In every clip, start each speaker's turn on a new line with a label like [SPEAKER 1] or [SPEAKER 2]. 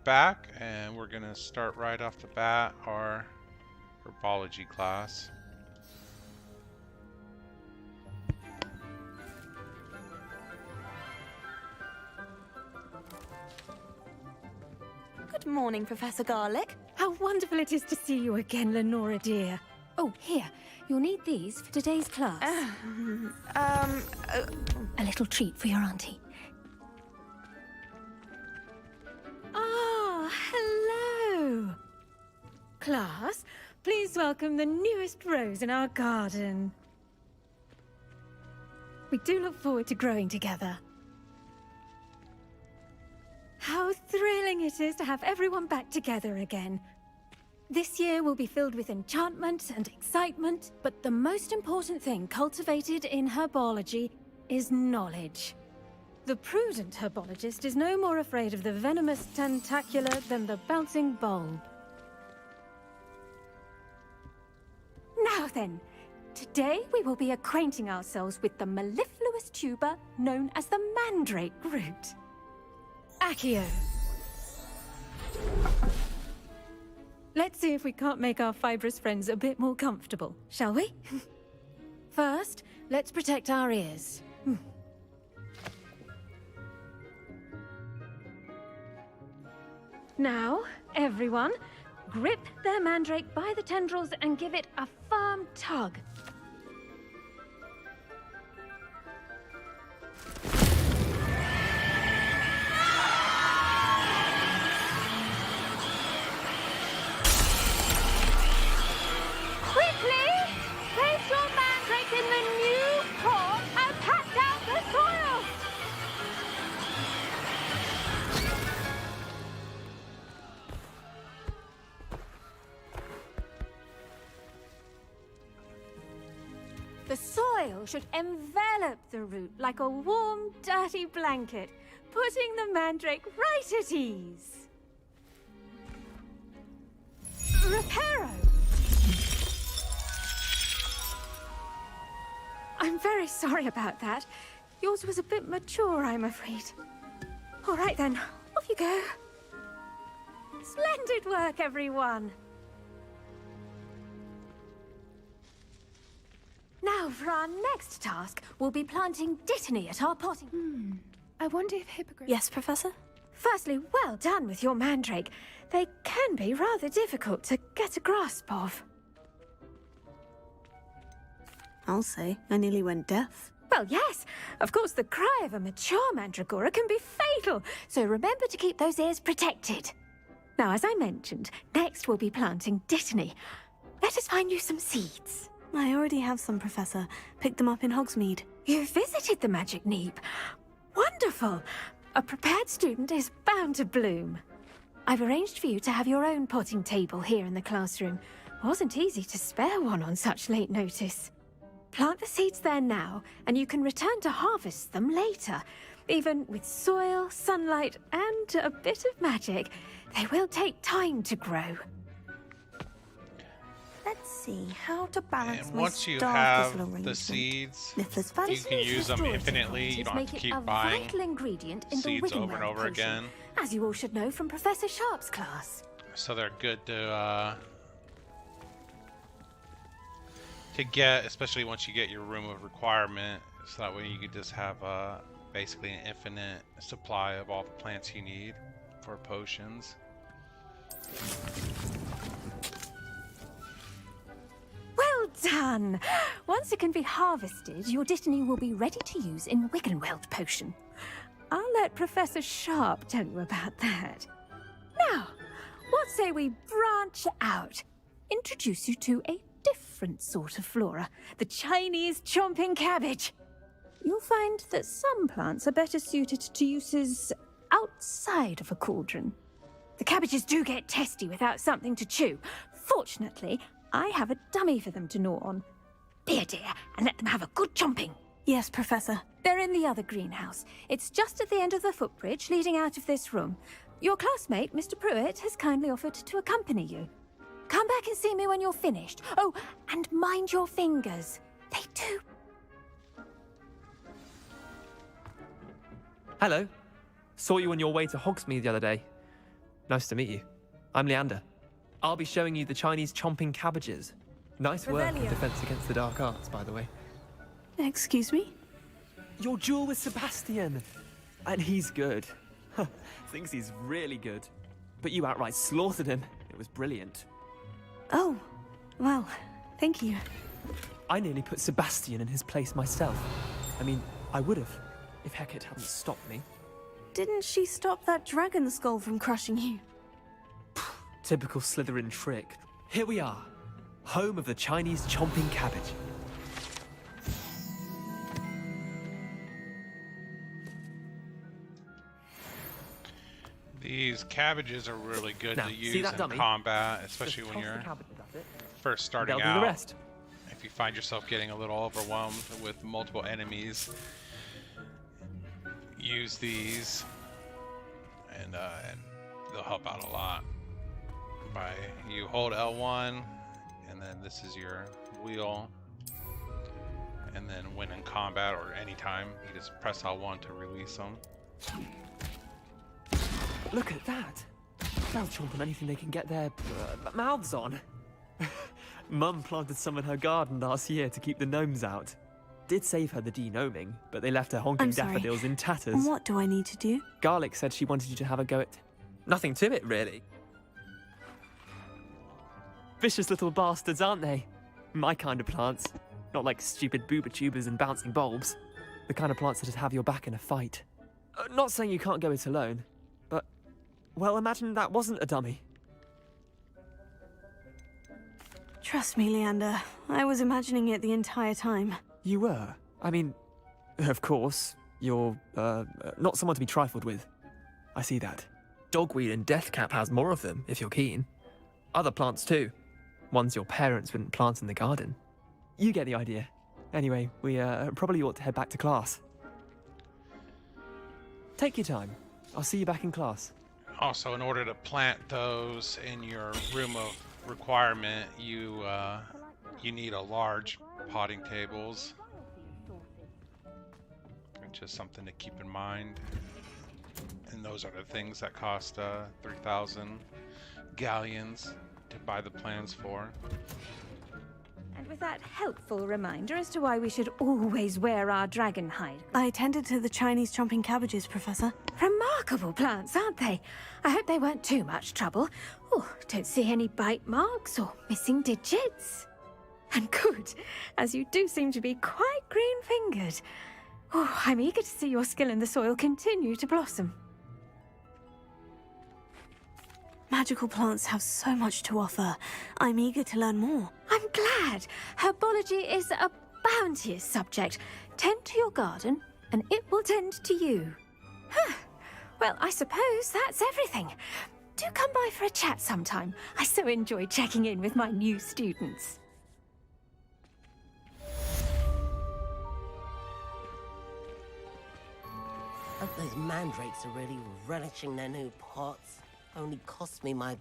[SPEAKER 1] back, and we're gonna start right off the bat our Herbology class.
[SPEAKER 2] Good morning, Professor Garlic.
[SPEAKER 3] How wonderful it is to see you again, Lenora dear. Oh, here, you'll need these for today's class. A little treat for your auntie. Ah, hello. Class, please welcome the newest rose in our garden. We do look forward to growing together. How thrilling it is to have everyone back together again. This year will be filled with enchantment and excitement, but the most important thing cultivated in herbology is knowledge. The prudent herbologist is no more afraid of the venomous tentacular than the bouncing bulb. Now then, today we will be acquainting ourselves with the mellifluous tuber known as the mandrake root. Accio. Let's see if we can't make our fibrous friends a bit more comfortable, shall we? First, let's protect our ears. Now, everyone, grip their mandrake by the tendrils and give it a firm tug. The soil should envelop the root like a warm, dirty blanket, putting the mandrake right at ease. Reparo! I'm very sorry about that. Yours was a bit mature, I'm afraid. All right then, off you go. Splendid work, everyone! Now, for our next task, we'll be planting dittany at our potting.
[SPEAKER 4] I wonder if hippogriffs...
[SPEAKER 2] Yes, Professor?
[SPEAKER 3] Firstly, well done with your mandrake. They can be rather difficult to get a grasp of.
[SPEAKER 2] I'll say, I nearly went deaf.
[SPEAKER 3] Well, yes. Of course, the cry of a mature mandragora can be fatal, so remember to keep those ears protected. Now, as I mentioned, next we'll be planting dittany. Let us find you some seeds.
[SPEAKER 2] I already have some, Professor. Picked them up in Hogsmeade.
[SPEAKER 3] You visited the Magic Neep. Wonderful. A prepared student is bound to bloom. I've arranged for you to have your own potting table here in the classroom. Wasn't easy to spare one on such late notice. Plant the seeds there now, and you can return to harvest them later. Even with soil, sunlight, and a bit of magic, they will take time to grow.
[SPEAKER 2] Let's see how to balance
[SPEAKER 1] And
[SPEAKER 2] my
[SPEAKER 1] once you
[SPEAKER 2] star thistle
[SPEAKER 1] have
[SPEAKER 2] arrangement.
[SPEAKER 1] the seeds,
[SPEAKER 2] Niffler's
[SPEAKER 1] you
[SPEAKER 2] fancy.
[SPEAKER 1] can use them
[SPEAKER 3] Restorative
[SPEAKER 1] infinitely. You don't have to
[SPEAKER 3] make
[SPEAKER 1] keep
[SPEAKER 3] it a
[SPEAKER 1] buying
[SPEAKER 3] vital ingredient in the
[SPEAKER 1] seeds over and
[SPEAKER 3] Wiggenweld
[SPEAKER 1] over
[SPEAKER 3] potion,
[SPEAKER 1] again.
[SPEAKER 3] as you all should know from Professor Sharp's class.
[SPEAKER 1] So they're good to get, especially once you get your room of requirement. So that way you could just have basically an infinite supply of all the plants you need for potions.
[SPEAKER 3] Well done! Once it can be harvested, your dittany will be ready to use in Wiggenweld potion. I'll let Professor Sharp tell you about that. Now, what say we branch out? Introduce you to a different sort of flora, the Chinese chomping cabbage. You'll find that some plants are better suited to uses outside of a cauldron. The cabbages do get testy without something to chew. Fortunately, I have a dummy for them to gnaw on. Be a dear and let them have a good chomping.
[SPEAKER 2] Yes, Professor.
[SPEAKER 3] They're in the other greenhouse. It's just at the end of the footbridge leading out of this room. Your classmate, Mr. Pruitt, has kindly offered to accompany you. Come back and see me when you're finished. Oh, and mind your fingers. They do.
[SPEAKER 5] Hello. Saw you on your way to Hogsmeade the other day.
[SPEAKER 4] Nice to meet you. I'm Leander. I'll be showing you the Chinese chomping cabbages. Nice work in
[SPEAKER 2] Revelio.
[SPEAKER 4] Defense Against the Dark Arts, by the way.
[SPEAKER 2] Excuse me?
[SPEAKER 4] Your duel with Sebastian! And he's good. Thinks he's really good. But you outright slaughtered him. It was brilliant.
[SPEAKER 2] Oh, well, thank you.
[SPEAKER 4] I nearly put Sebastian in his place myself. I mean, I would have, if Hecate hadn't stopped me.
[SPEAKER 2] Didn't she stop that dragon skull from crushing you?
[SPEAKER 4] Typical Slytherin trick. Here we are, home of the Chinese chomping cabbage.
[SPEAKER 1] These cabbages are really good
[SPEAKER 4] Now,
[SPEAKER 1] to
[SPEAKER 4] see
[SPEAKER 1] use
[SPEAKER 4] that
[SPEAKER 1] in
[SPEAKER 4] dummy?
[SPEAKER 1] combat, especially
[SPEAKER 4] Just
[SPEAKER 1] when
[SPEAKER 4] toss the
[SPEAKER 1] you're
[SPEAKER 4] cabbages at it,
[SPEAKER 1] first
[SPEAKER 4] and
[SPEAKER 1] starting
[SPEAKER 4] they'll
[SPEAKER 1] out.
[SPEAKER 4] do the rest.
[SPEAKER 1] If you find yourself getting a little overwhelmed with multiple enemies, use these, and they'll help out a lot. You hold L1, and then this is your wheel, and then when in combat or anytime, you just press L1 to release them.
[SPEAKER 4] Look at that. They'll chomp on anything they can get their mouths on. Mum planted some in her garden last year to keep the gnomes out. Did save her the de-gnoming, but they left her honking
[SPEAKER 2] I'm sorry.
[SPEAKER 4] daffodils in tatters.
[SPEAKER 2] What do I need to do?
[SPEAKER 4] Garlic said she wanted you to have a go at... Nothing to it, really. Vicious little bastards, aren't they? My kind of plants. Not like stupid booba tubers and bouncing bulbs. The kind of plants that'd have your back in a fight. Not saying you can't go it alone, but... Well, imagine that wasn't a dummy.
[SPEAKER 2] Trust me, Leander. I was imagining it the entire time.
[SPEAKER 4] You were? I mean, of course, you're, not someone to be trifled with. I see that. Dogweed and deathcap has more of them, if you're keen. Other plants too. Ones your parents wouldn't plant in the garden. You get the idea. Anyway, we, probably ought to head back to class. Take your time. I'll see you back in class.
[SPEAKER 1] Also, in order to plant those in your room of requirement, you need a large potting tables. It's just something to keep in mind. And those are the things that cost 3,000 galleons to buy the plants for.
[SPEAKER 3] And with that helpful reminder as to why we should always wear our dragon hide.
[SPEAKER 2] I attended to the Chinese chomping cabbages, Professor.
[SPEAKER 3] Remarkable plants, aren't they? I hope they weren't too much trouble. Oh, don't see any bite marks or missing digits. And good, as you do seem to be quite green-fingered. Oh, I'm eager to see your skill in the soil continue to blossom.
[SPEAKER 2] Magical plants have so much to offer. I'm eager to learn more.
[SPEAKER 3] I'm glad. Herbology is a bounteous subject. Tend to your garden, and it will tend to you. Huh. Well, I suppose that's everything. Do come by for a chat sometime. I so enjoy checking in with my new students.
[SPEAKER 5] Hope those mandrakes are really relishing their new pots. Only cost me my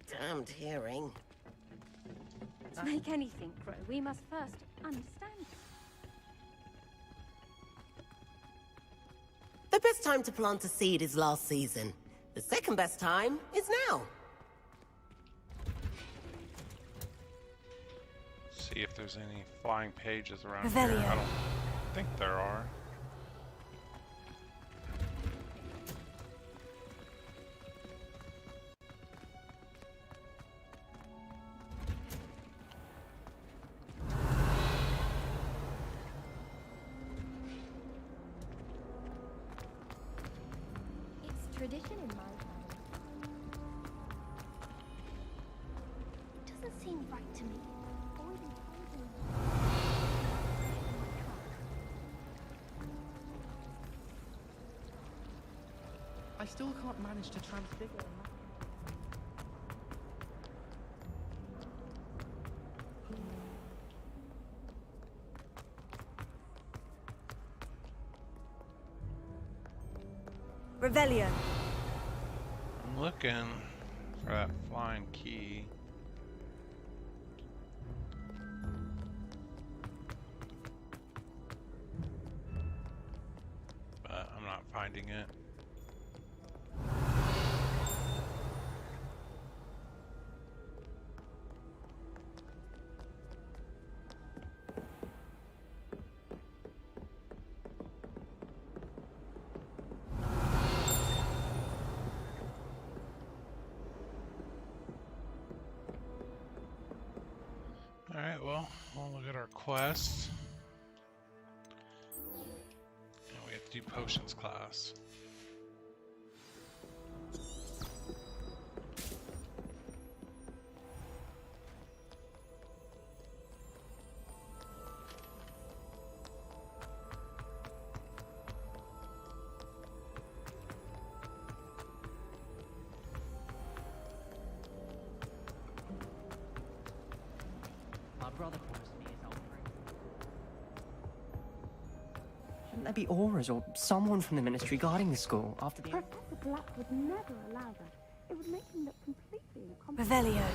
[SPEAKER 5] damned hearing.
[SPEAKER 3] To make anything grow, we must first understand it.
[SPEAKER 5] The best time to plant a seed is last season. The second best time is now.
[SPEAKER 1] See if there's any flying pages around
[SPEAKER 2] Revelio.
[SPEAKER 1] here. I don't think there are.
[SPEAKER 6] It's tradition in my family. It doesn't seem right to me. Or even
[SPEAKER 4] I still can't manage to transfigure a man.
[SPEAKER 2] Revelio.
[SPEAKER 1] I'm looking for that flying key. But I'm not finding it. Alright, well, we'll look at our quest. And we have to do potions class.
[SPEAKER 7] My brother promised me his offering. Shouldn't there be auras or someone from the ministry guarding the school after the...
[SPEAKER 6] Professor Black would never allow that. It would make him look completely incompetent.
[SPEAKER 2] Revelio.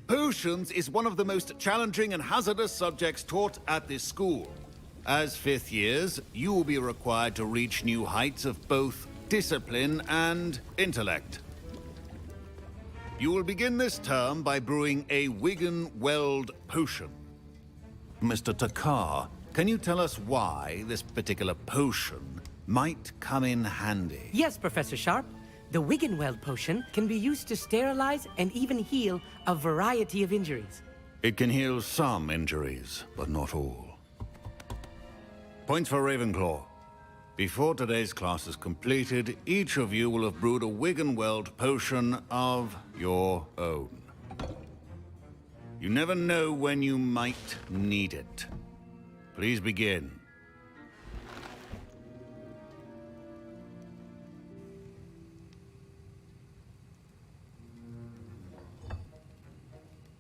[SPEAKER 8] Potions is one of the most challenging and hazardous subjects taught at this school. As fifth years, you will be required to reach new heights of both discipline and intellect. You will begin this term by brewing a Wiggenweld potion. Mr. Takar, can you tell us why this particular potion might come in handy?
[SPEAKER 9] Yes, Professor Sharp. The Wiggenweld potion can be used to sterilize and even heal a variety of injuries.
[SPEAKER 8] It can heal some injuries, but not all. Points for Ravenclaw. Before today's class is completed, each of you will have brewed a Wiggenweld potion of your own. You never know when you might need it. Please begin.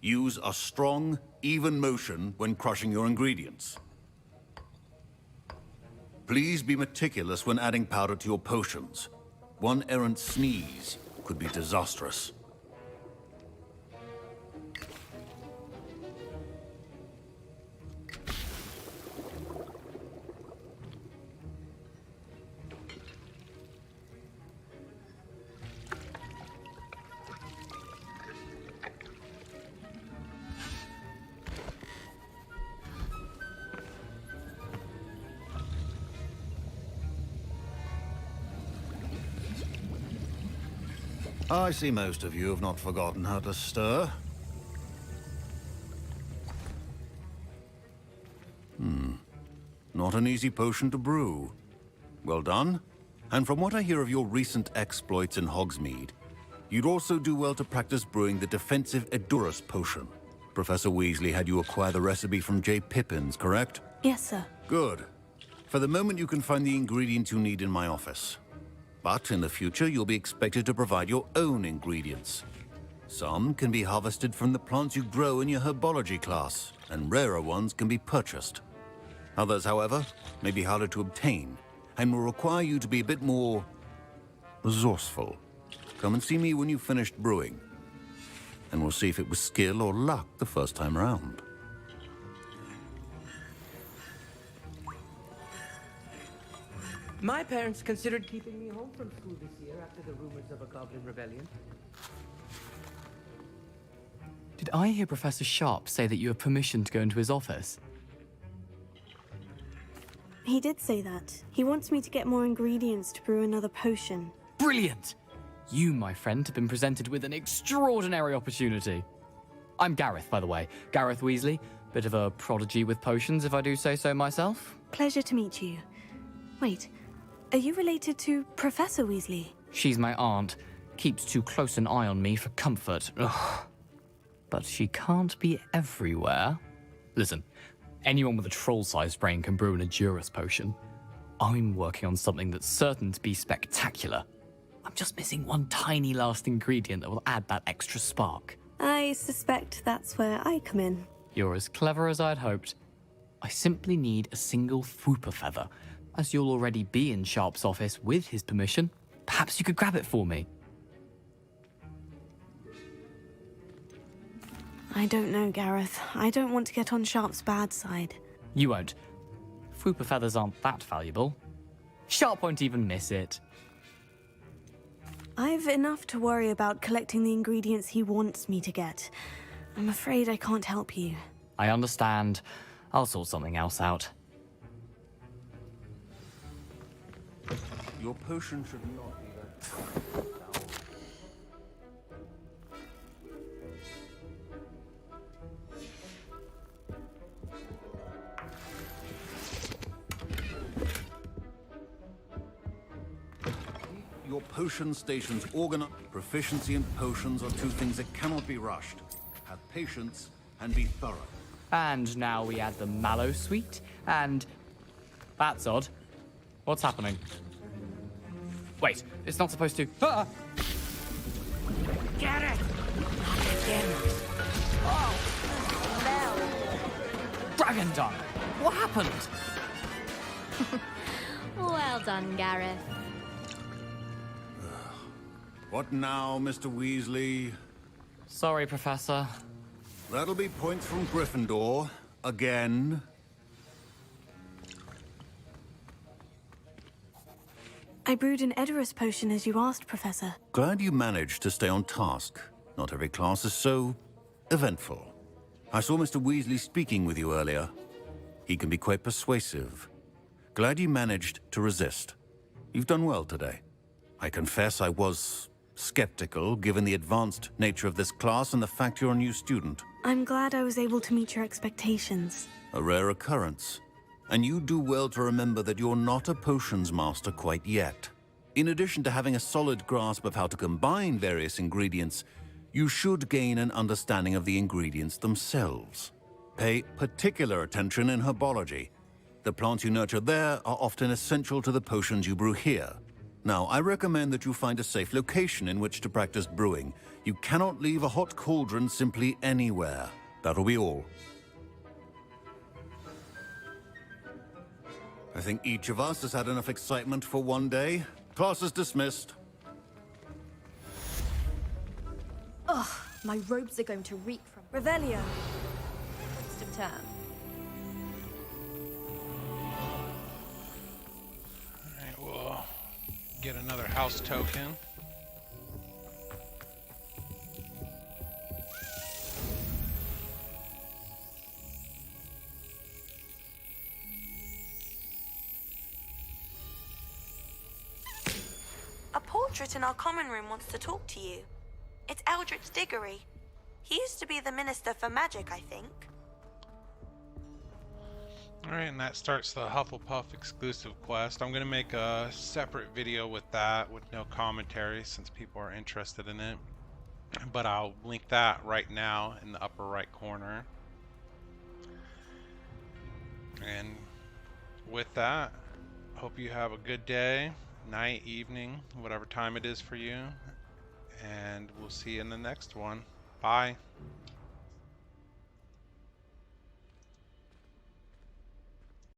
[SPEAKER 8] Use a strong, even motion when crushing your ingredients. Please be meticulous when adding powder to your potions. One errant sneeze could be disastrous. I see most of you have not forgotten how to stir. Not an easy potion to brew. Well done. And from what I hear of your recent exploits in Hogsmeade, you'd also do well to practice brewing the defensive Edurus potion. Professor Weasley had you acquire the recipe from J. Pippins, correct?
[SPEAKER 2] Yes, sir.
[SPEAKER 8] Good. For the moment, you can find the ingredients you need in my office. But in the future, you'll be expected to provide your own ingredients. Some can be harvested from the plants you grow in your herbology class, and rarer ones can be purchased. Others, however, may be harder to obtain, and will require you to be a bit more resourceful. Come and see me when you've finished brewing, and we'll see if it was skill or luck the first time around.
[SPEAKER 9] My parents considered keeping me home from school this year after the rumors of a goblin rebellion.
[SPEAKER 10] Did I hear Professor Sharp say that you have permission to go into his office?
[SPEAKER 2] He did say that. He wants me to get more ingredients to brew another potion.
[SPEAKER 10] Brilliant! You, my friend, have been presented with an extraordinary opportunity. I'm Gareth, by the way. Gareth Weasley. Bit of a prodigy with potions, if I do say so myself.
[SPEAKER 2] Pleasure to meet you. Wait, are you related to Professor Weasley?
[SPEAKER 10] She's my aunt. Keeps too close an eye on me for comfort. Ugh. But she can't be everywhere. Listen, anyone with a troll-sized brain can brew an Edurus potion. I'm working on something that's certain to be spectacular. I'm just missing one tiny last ingredient that will add that extra spark.
[SPEAKER 2] I suspect that's where I come in.
[SPEAKER 10] You're as clever as I'd hoped. I simply need a single Fwooper feather. As you'll already be in Sharp's office with his permission, perhaps you could grab it for me.
[SPEAKER 2] I don't know, Gareth. I don't want to get on Sharp's bad side.
[SPEAKER 10] You won't. Fwooper feathers aren't that valuable. Sharp won't even miss it.
[SPEAKER 2] I've enough to worry about collecting the ingredients he wants me to get. I'm afraid I can't help you.
[SPEAKER 10] I understand. I'll sort something else out.
[SPEAKER 8] Your potion should not be that. Your potion station's organ. Proficiency in potions are two things that cannot be rushed. Have patience and be thorough.
[SPEAKER 10] And now we add the mallow sweet, and... That's odd. What's happening? Wait, it's not supposed to... Ah!
[SPEAKER 5] Get it!
[SPEAKER 10] Dragon dung! What happened?
[SPEAKER 11] Well done, Gareth.
[SPEAKER 8] What now, Mr. Weasley?
[SPEAKER 10] Sorry, Professor.
[SPEAKER 8] That'll be points from Gryffindor. Again.
[SPEAKER 2] I brewed an Edorus potion as you asked, Professor.
[SPEAKER 8] Glad you managed to stay on task. Not every class is so eventful. I saw Mr. Weasley speaking with you earlier. He can be quite persuasive. Glad you managed to resist. You've done well today. I confess I was skeptical, given the advanced nature of this class and the fact you're a new student.
[SPEAKER 2] I'm glad I was able to meet your expectations.
[SPEAKER 8] A rare occurrence. And you do well to remember that you're not a potions master quite yet. In addition to having a solid grasp of how to combine various ingredients, you should gain an understanding of the ingredients themselves. Pay particular attention in herbology. The plants you nurture there are often essential to the potions you brew here. Now, I recommend that you find a safe location in which to practice brewing. You cannot leave a hot cauldron simply anywhere. That'll be all. I think each of us has had enough excitement for one day. Class is dismissed.
[SPEAKER 11] Ugh, my robes are going to reek from
[SPEAKER 2] Revelio.
[SPEAKER 11] waste of term.
[SPEAKER 1] Alright, we'll get another house token.
[SPEAKER 2] A portrait in our common room wants to talk to you. It's Eldritch Diggory. He used to be the Minister for Magic, I think.
[SPEAKER 1] Alright, and that starts the Hufflepuff exclusive quest. I'm going to make a separate video with that, with no commentary, since people are interested in it. But I'll link that right now in the upper right corner. And with that, hope you have a good day, night, evening, whatever time it is for you. And we'll see you in the next one. Bye.